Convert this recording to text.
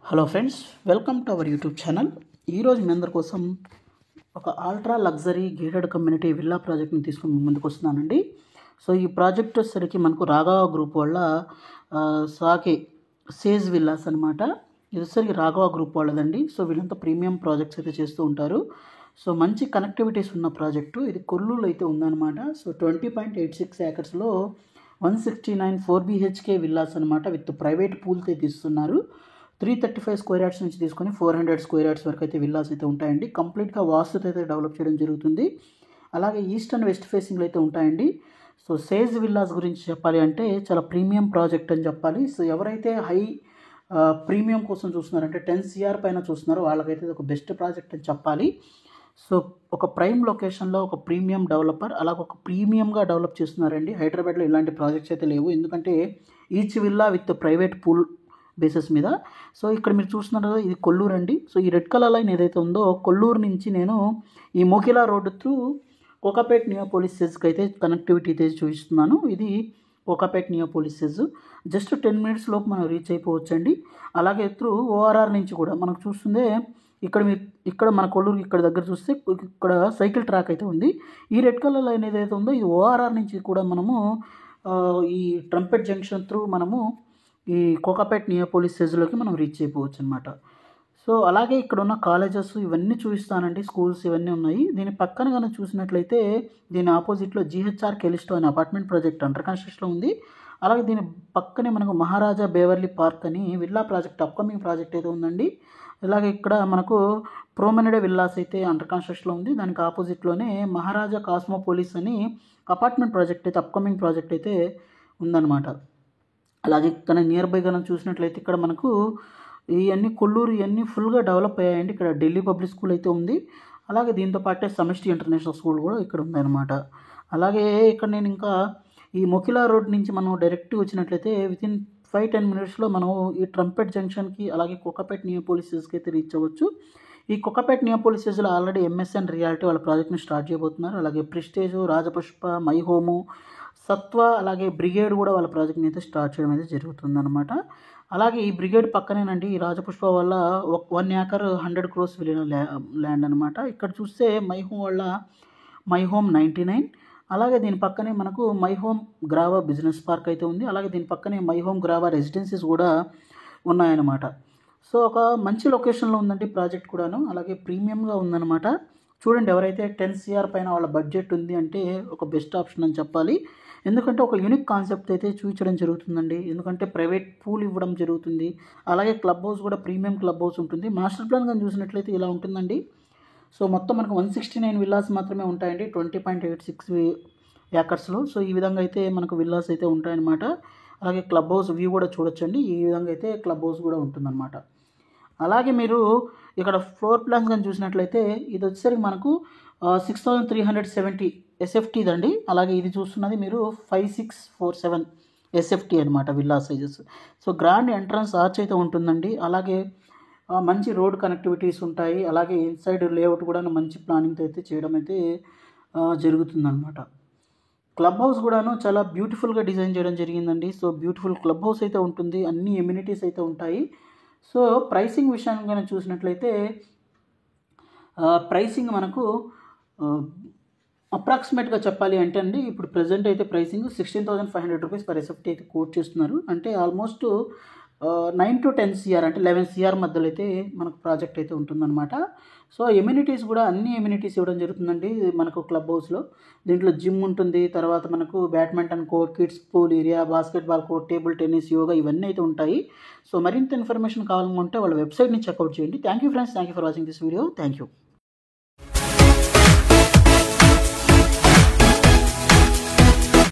Hello friends, welcome to our YouTube channel. ఈరోజు మీ అందరి కోసం ఒక ultra luxury gated community villa ప్రాజెక్ట్ని తీసుకుని ముందుకు వస్తున్నానండి. సో ఈ ప్రాజెక్ట్ వచ్చేసరికి మనకు రాఘవ గ్రూప్ వాళ్ళ సాకే సేజ్ విల్లాస్ అనమాట. ఇది వచ్చేసరికి రాఘవ గ్రూప్ వాళ్ళదండి. సో వీళ్ళంతా ప్రీమియం ప్రాజెక్ట్స్ అయితే చేస్తూ ఉంటారు. సో మంచి కనెక్టివిటీస్ ఉన్న ప్రాజెక్టు ఇది కొల్లూరులో అయితే ఉందన్నమాట. సో 20.86 ఏకర్స్లో 169 4BHK విల్లాస్ అనమాట. విత్ ప్రైవేట్ పూల్తో తీస్తున్నారు. 335 స్క్వేర్ యార్డ్స్ నుంచి తీసుకొని 400 స్క్వేర్ యార్డ్స్ వరకు అయితే విల్లాస్ అయితే ఉంటాయండి. కంప్లీట్గా వాస్తుతో అయితే డెవలప్ చేయడం జరుగుతుంది. అలాగే ఈస్ట్ అండ్ వెస్ట్ ఫేసింగ్లో అయితే ఉంటాయండి. సో సేజ్ విల్లాస్ గురించి చెప్పాలి అంటే చాలా ప్రీమియం ప్రాజెక్ట్ అని చెప్పాలి. సో ఎవరైతే హై ప్రీమియం కోసం చూస్తున్నారంటే 10 CR పైన చూస్తున్నారో వాళ్ళకైతే ఇది ఒక బెస్ట్ ప్రాజెక్ట్ అని చెప్పాలి. సో ఒక ప్రైమ్ లొకేషన్లో ఒక ప్రీమియం డెవలపర్ అలాగే ఒక ప్రీమియంగా డెవలప్ చేస్తున్నారండి. హైదరాబాద్లో ఇలాంటి ప్రాజెక్ట్స్ అయితే లేవు, ఎందుకంటే each villa with private pool bases మీద. సో ఇక్కడ మీరు చూస్తున్నారు కదా, ఇది కొల్లూరు అండి. సో ఈ రెడ్ కలర్ లైన్ ఏదైతే ఉందో కొల్లూరు నుంచి నేను ఈ Mokila road through Kokapet Neopolis సెజ్కి అయితే కనెక్టివిటీ అయితే చూపిస్తున్నాను. ఇది Kokapet Neopolis SEZ just 10 minutes లోపు మనం రీచ్ అయిపోవచ్చండి. అలాగే త్రూ ORR నుంచి కూడా మనకు చూస్తుందే ఇక్కడ మన కొల్లూరు ఇక్కడ దగ్గర చూస్తే ఇక్కడ సైకిల్ ట్రాక్ అయితే ఉంది. ఈ రెడ్ కలర్ లైన్ ఏదైతే ఉందో ఈ ORR నుంచి కూడా మనము ఈ ట్రంపెట్ జంక్షన్ త్రూ మనము ఈ కోకాపేట్ నియోపోలిస్ సెజ్లోకి మనం రీచ్ అయిపోవచ్చు అనమాట. సో అలాగే ఇక్కడ ఉన్న కాలేజెస్ ఇవన్నీ చూపిస్తానండి, స్కూల్స్ ఇవన్నీ ఉన్నాయి. దీని పక్కన కనుక చూసినట్లయితే దీని ఆపోజిట్లో GHR కెలిస్టో అనే అపార్ట్మెంట్ ప్రాజెక్ట్ అండర్ కన్స్ట్రక్షన్లో ఉంది. అలాగే దీని పక్కనే మనకు మహారాజా బేవర్లీ పార్క్ అని విల్లా ప్రాజెక్ట్ అప్కమింగ్ ప్రాజెక్ట్ అయితే ఉందండి. అలాగే ఇక్కడ మనకు ప్రోమెనడే విల్లాస్ అయితే అండర్ కన్స్ట్రక్షన్లో ఉంది. దానికి ఆపోజిట్లోనే మహారాజా కాస్మోపోలిస్ అని అపార్ట్మెంట్ ప్రాజెక్ట్ అయితే అప్కమింగ్ ప్రాజెక్ట్ అయితే ఉందన్నమాట. అలాగే ఇక్కడ నియర్ బై కనుక చూసినట్లయితే ఇక్కడ మనకు ఇవన్నీ కొల్లూరు ఇవన్నీ ఫుల్గా డెవలప్ అయ్యాయండి. ఇక్కడ ఢిల్లీ పబ్లిక్ స్కూల్ అయితే ఉంది. అలాగే దీంతో పాటే సమిష్టి ఇంటర్నేషనల్ స్కూల్ కూడా ఇక్కడ ఉందన్నమాట. అలాగే ఇక్కడ నేను ఇంకా ఈ మొకిలా రోడ్ నుంచి మనం డైరెక్ట్ వచ్చినట్లయితే వితిన్ 5-10 minutesలో మనం ఈ ట్రంపెట్ జంక్షన్కి అలాగే కోకాపేట్ నియోపోలిసెస్కి అయితే రీచ్ అవ్వచ్చు. ఈ కోకాపేట్ నియోపోలిసెస్లో ఆల్రెడీ MSN రియాలిటీ వాళ్ళ ప్రాజెక్ట్ని స్టార్ట్ చేయబోతున్నారు. అలాగే ప్రిస్టేజ్, రాజపుష్ప, మై హోము, సత్వ అలాగే బ్రిగేడ్ కూడా వాళ్ళ ప్రాజెక్ట్ని అయితే స్టార్ట్ చేయడం అయితే జరుగుతుందన్నమాట. అలాగే ఈ బ్రిగేడ్ పక్కనేనండి ఈ రాజపుష్ప వల్ల 1 acre 100 crores విలువైన ల్యాండ్ అనమాట. ఇక్కడ చూస్తే మై హోమ్ వాళ్ళ మై హోమ్ 99. అలాగే దీని పక్కనే మనకు my home Grava business park అయితే ఉంది. అలాగే దీని పక్కనే మై హోమ్ గ్రావా రెసిడెన్సీస్ కూడా ఉన్నాయన్నమాట. సో ఒక మంచి లొకేషన్లో ఉందండి ప్రాజెక్ట్ కూడాను. అలాగే ప్రీమియంగా ఉందన్నమాట. చూడండి, ఎవరైతే 10 CR పైన వాళ్ళ బడ్జెట్ ఉంది అంటే ఒక బెస్ట్ ఆప్షన్ అని చెప్పాలి. ఎందుకంటే ఒక యూనిక్ కాన్సెప్ట్ అయితే చూపించడం జరుగుతుందండి. ఎందుకంటే ప్రైవేట్ పూల్ ఇవ్వడం జరుగుతుంది. అలాగే క్లబ్ హౌస్ కూడా ప్రీమియం క్లబ్ హౌస్ ఉంటుంది. మాస్టర్ ప్లాన్ కానీ చూసినట్లయితే ఇలా ఉంటుందండి. సో మొత్తం మనకు 169 విల్లాస్ మాత్రమే ఉంటాయండి 20.86 ఏకర్స్లో. సో ఈ విధంగా అయితే మనకు విల్లాస్ అయితే ఉంటాయన్నమాట. అలాగే క్లబ్ హౌస్ వ్యూ కూడా చూడొచ్చండి. ఈ విధంగా అయితే క్లబ్ హౌస్ కూడా ఉంటుందన్నమాట. అలాగే మీరు ఇక్కడ ఫ్లోర్ ప్లాన్స్ కానీ చూసినట్లయితే ఇది వచ్చేసరికి మనకు 6370 SFT దండి. అలాగే ఇది చూస్తున్నది మీరు 5647 SFT అనమాట villa sizes. So grand entrance arch అయితే ఉంటుందండి. అలాగే మంచి రోడ్ కనెక్టివిటీస్ ఉంటాయి. అలాగే ఇన్సైడ్ లేఅవుట్ కూడా మంచి ప్లానింగ్తో అయితే చేయడం అయితే జరుగుతుందన్నమాట. క్లబ్ హౌస్ కూడాను చాలా బ్యూటిఫుల్గా డిజైన్ చేయడం జరిగిందండి. సో బ్యూటిఫుల్ క్లబ్ హౌస్ అయితే ఉంటుంది, అన్ని ఎమ్యూనిటీస్ అయితే ఉంటాయి. సో ప్రైసింగ్ విషయాన్ని కానీ చూసినట్లయితే ప్రైసింగ్ మనకు అప్రాక్సిమేట్గా చెప్పాలి అంటే అండి, ఇప్పుడు ప్రజెంట్ అయితే ప్రైసింగ్ 16,500 రూపీస్ పర్ SFT అయితే కోట్ చేస్తున్నారు. అంటే ఆల్మోస్ట్ 9 to 10 CR అంటే 11 CR మధ్యలో అయితే మనకు ప్రాజెక్ట్ అయితే ఉంటుందన్నమాట. సో ఎమ్యూనిటీస్ కూడా అన్ని ఎమ్యూనిటీస్ ఇవ్వడం జరుగుతుందండి మనకు క్లబ్ హౌస్లో. దీంట్లో జిమ్ ఉంటుంది, తర్వాత మనకు badminton court, kids pool area, basketball court, table tennis, yoga ఇవన్నీ అయితే ఉంటాయి. సో మరింత ఇన్ఫర్మేషన్ కావాలనుకుంటే వాళ్ళ వెబ్సైట్ని చెక్అవుట్ చేయండి. Thank you friends, thank you for watching this video. Thank you.